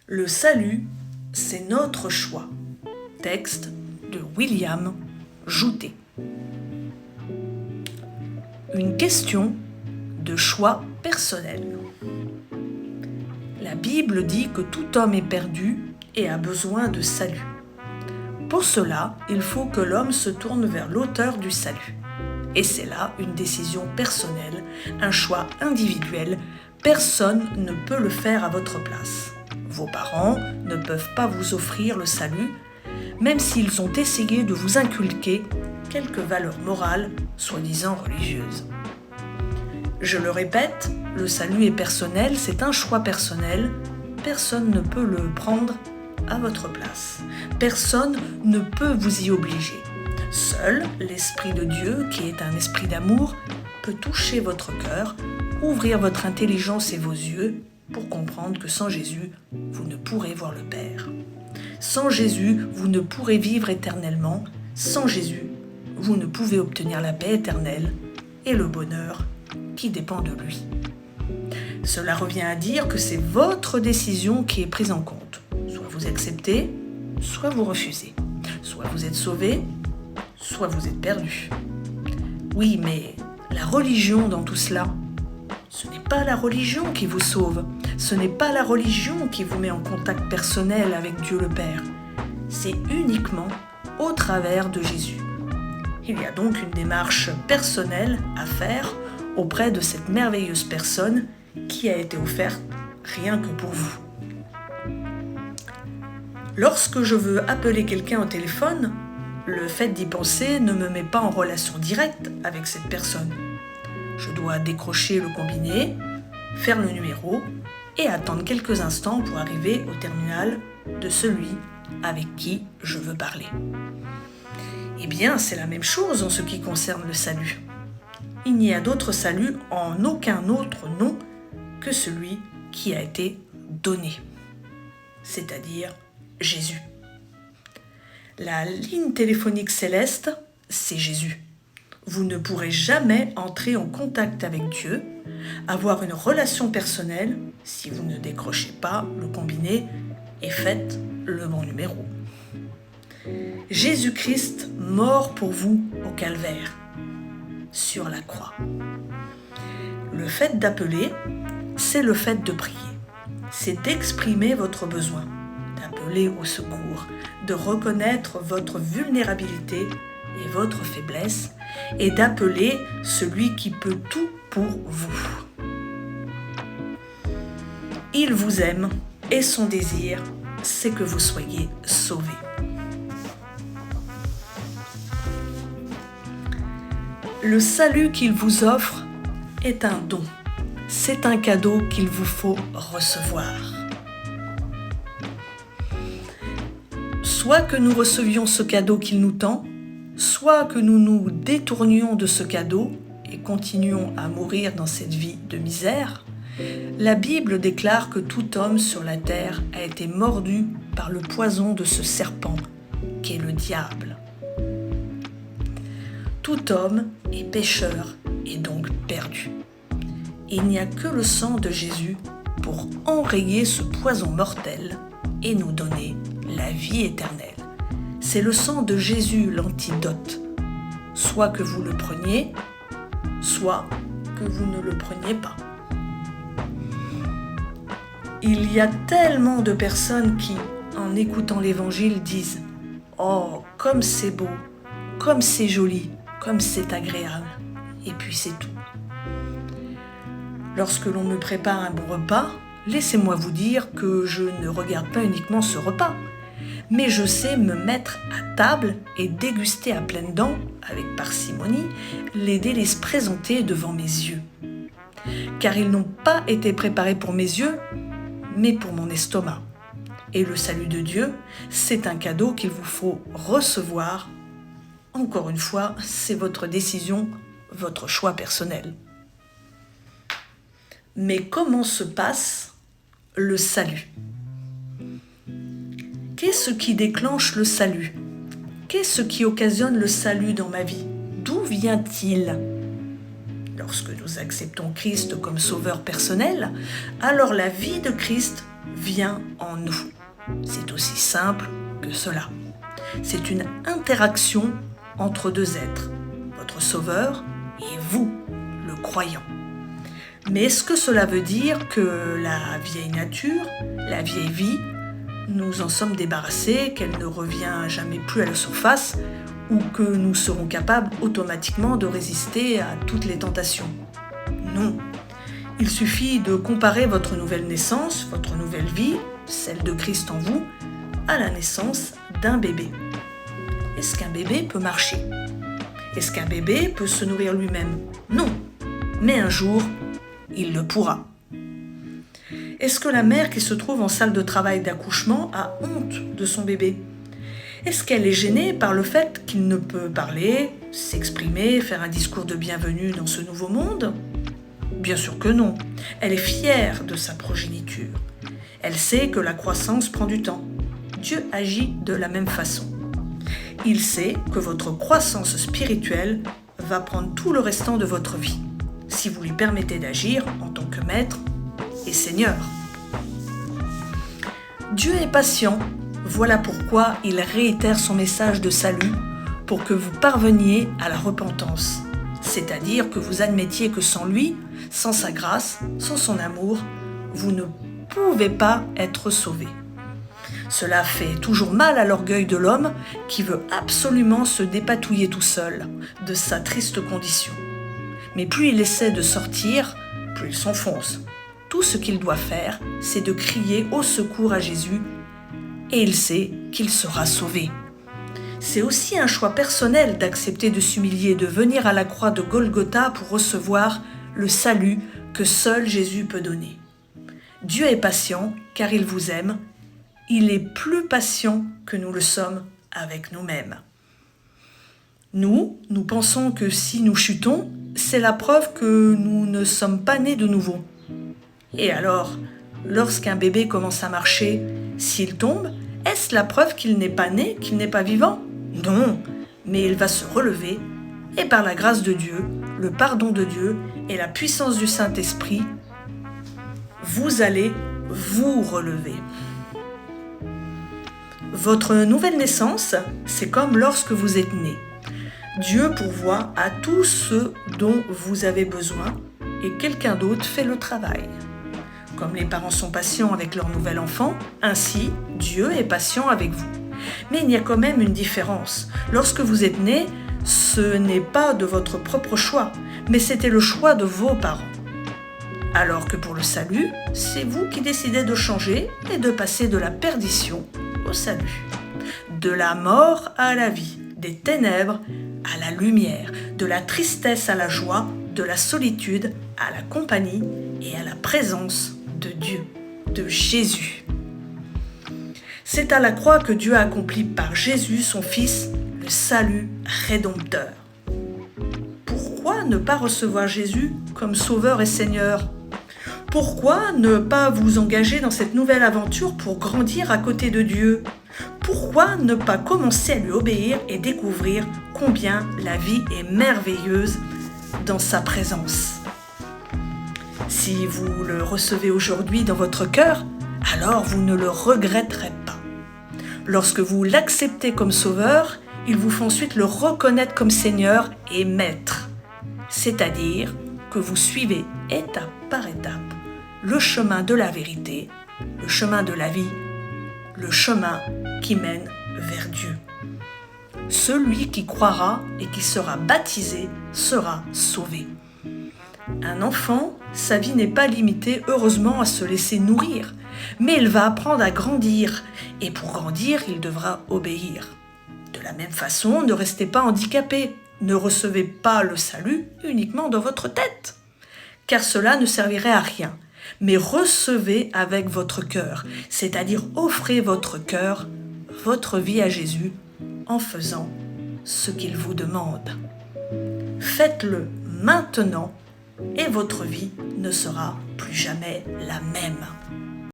Le salut, c'est notre choix. Texte de William Joutet. Une question de choix personnel. La Bible dit que tout homme est perdu et a besoin de salut. Pour cela, il faut que l'homme se tourne vers l'auteur du salut. Et c'est là une décision personnelle, un choix individuel. Personne ne peut le faire à votre place. Vos parents ne peuvent pas vous offrir le salut, même s'ils ont essayé de vous inculquer quelques valeurs morales, soi-disant religieuses. Je le répète, le salut est personnel, c'est un choix personnel. Personne ne peut le prendre à votre place. Personne ne peut vous y obliger. Seul l'Esprit de Dieu, qui est un esprit d'amour, peut toucher votre cœur, ouvrir votre intelligence et vos yeux pour comprendre que sans Jésus, vous ne pourrez voir le Père. Sans Jésus, vous ne pourrez vivre éternellement. Sans Jésus, vous ne pouvez obtenir la paix éternelle et le bonheur qui dépend de lui. Cela revient à dire que c'est votre décision qui est prise en compte. Soit vous acceptez, soit vous refusez. Soit vous êtes sauvé, soit vous êtes perdu. Oui, mais la religion dans tout cela, ce n'est pas la religion qui vous sauve. Ce n'est pas la religion qui vous met en contact personnel avec Dieu le Père. C'est uniquement au travers de Jésus. Il y a donc une démarche personnelle à faire auprès de cette merveilleuse personne qui a été offerte rien que pour vous. Lorsque je veux appeler quelqu'un au téléphone, le fait d'y penser ne me met pas en relation directe avec cette personne. Je dois décrocher le combiné, faire le numéro et attendre quelques instants pour arriver au terminal de celui avec qui je veux parler. Eh bien, c'est la même chose en ce qui concerne le salut. Il n'y a d'autre salut en aucun autre nom que celui qui a été donné, c'est-à-dire Jésus. La ligne téléphonique céleste, c'est Jésus. Vous ne pourrez jamais entrer en contact avec Dieu, avoir une relation personnelle si vous ne décrochez pas le combiné et faites le bon numéro. Jésus-Christ mort pour vous au calvaire, sur la croix. Le fait d'appeler, c'est le fait de prier. C'est d'exprimer votre besoin, d'appeler au secours, de reconnaître votre vulnérabilité et votre faiblesse, et d'appeler celui qui peut tout pour vous. Il vous aime et son désir, c'est que vous soyez sauvés. Le salut qu'il vous offre est un don. C'est un cadeau qu'il vous faut recevoir. Soit que nous recevions ce cadeau qu'il nous tend, soit que nous nous détournions de ce cadeau et continuions à mourir dans cette vie de misère. La Bible déclare que tout homme sur la terre a été mordu par le poison de ce serpent qu'est le diable. Tout homme est pécheur et donc perdu. Il n'y a que le sang de Jésus pour enrayer ce poison mortel et nous donner la vie éternelle. C'est le sang de Jésus l'antidote. Soit que vous le preniez, soit que vous ne le preniez pas. Il y a tellement de personnes qui, en écoutant l'évangile, disent « Oh, comme c'est beau, comme c'est joli, comme c'est agréable. » Et puis c'est tout. Lorsque l'on me prépare un bon repas, laissez-moi vous dire que je ne regarde pas uniquement ce repas, mais je sais me mettre à table et déguster à pleines dents, avec parcimonie, les délices présentés devant mes yeux. Car ils n'ont pas été préparés pour mes yeux, mais pour mon estomac. Et le salut de Dieu, c'est un cadeau qu'il vous faut recevoir. Encore une fois, c'est votre décision, votre choix personnel. Mais comment se passe le salut ? Qu'est-ce qui déclenche le salut ? Qu'est-ce qui occasionne le salut dans ma vie ? D'où vient-il ? Lorsque nous acceptons Christ comme sauveur personnel, alors la vie de Christ vient en nous. C'est aussi simple que cela. C'est une interaction entre deux êtres, votre Sauveur et vous, le croyant. Mais est-ce que cela veut dire que la vieille nature, la vieille vie, nous en sommes débarrassés, qu'elle ne revient jamais plus à la surface, ou que nous serons capables automatiquement de résister à toutes les tentations? Non. Il suffit de comparer votre nouvelle naissance, votre nouvelle vie, celle de Christ en vous, à la naissance d'un bébé. Est-ce qu'un bébé peut marcher? Est-ce qu'un bébé peut se nourrir lui-même? Non. Mais un jour, il le pourra. Est-ce que la mère qui se trouve en salle de travail d'accouchement a honte de son bébé? Est-ce qu'elle est gênée par le fait qu'il ne peut parler, s'exprimer, faire un discours de bienvenue dans ce nouveau monde? Bien sûr que non. Elle est fière de sa progéniture. Elle sait que la croissance prend du temps. Dieu agit de la même façon. Il sait que votre croissance spirituelle va prendre tout le restant de votre vie, si vous lui permettez d'agir en tant que maître et Seigneur. Dieu est patient. Voilà pourquoi il réitère son message de salut pour que vous parveniez à la repentance. C'est-à-dire que vous admettiez que sans lui, sans sa grâce, sans son amour, vous ne pouvez pas être sauvés. Cela fait toujours mal à l'orgueil de l'homme qui veut absolument se dépatouiller tout seul de sa triste condition. Mais plus il essaie de sortir, plus il s'enfonce. Tout ce qu'il doit faire, c'est de crier au secours à Jésus et il sait qu'il sera sauvé. C'est aussi un choix personnel d'accepter de s'humilier, de venir à la croix de Golgotha pour recevoir le salut que seul Jésus peut donner. Dieu est patient car il vous aime. Il est plus patient que nous le sommes avec nous-mêmes. Nous pensons que si nous chutons, c'est la preuve que nous ne sommes pas nés de nouveau. Et alors, lorsqu'un bébé commence à marcher, s'il tombe, est-ce la preuve qu'il n'est pas né, qu'il n'est pas vivant? Non, mais il va se relever et par la grâce de Dieu, le pardon de Dieu et la puissance du Saint-Esprit, vous allez vous relever. Votre nouvelle naissance, c'est comme lorsque vous êtes né. Dieu pourvoit à tout ce dont vous avez besoin et quelqu'un d'autre fait le travail. Comme les parents sont patients avec leur nouvel enfant, ainsi Dieu est patient avec vous. Mais il y a quand même une différence. Lorsque vous êtes né, ce n'est pas de votre propre choix, mais c'était le choix de vos parents. Alors que pour le salut, c'est vous qui décidez de changer et de passer de la perdition au salut. De la mort à la vie, des ténèbres à la lumière, de la tristesse à la joie, de la solitude à la compagnie et à la présence de Dieu, de Jésus. C'est à la croix que Dieu a accompli par Jésus, son Fils, le salut rédempteur. Pourquoi ne pas recevoir Jésus comme Sauveur et Seigneur? Pourquoi ne pas vous engager dans cette nouvelle aventure pour grandir à côté de Dieu? Pourquoi ne pas commencer à lui obéir et découvrir combien la vie est merveilleuse dans sa présence? Si vous le recevez aujourd'hui dans votre cœur, alors vous ne le regretterez pas. Lorsque vous l'acceptez comme Sauveur, il vous faut ensuite le reconnaître comme Seigneur et Maître. C'est-à-dire que vous suivez étape par étape le chemin de la vérité, le chemin de la vie, le chemin qui mène vers Dieu. Celui qui croira et qui sera baptisé sera sauvé. Un enfant, sa vie n'est pas limitée, heureusement, à se laisser nourrir, mais il va apprendre à grandir, et pour grandir, il devra obéir. De la même façon, ne restez pas handicapé, ne recevez pas le salut uniquement dans votre tête, car cela ne servirait à rien, mais recevez avec votre cœur, c'est-à-dire offrez votre cœur, votre vie à Jésus, en faisant ce qu'il vous demande. Faites-le maintenant et votre vie ne sera plus jamais la même.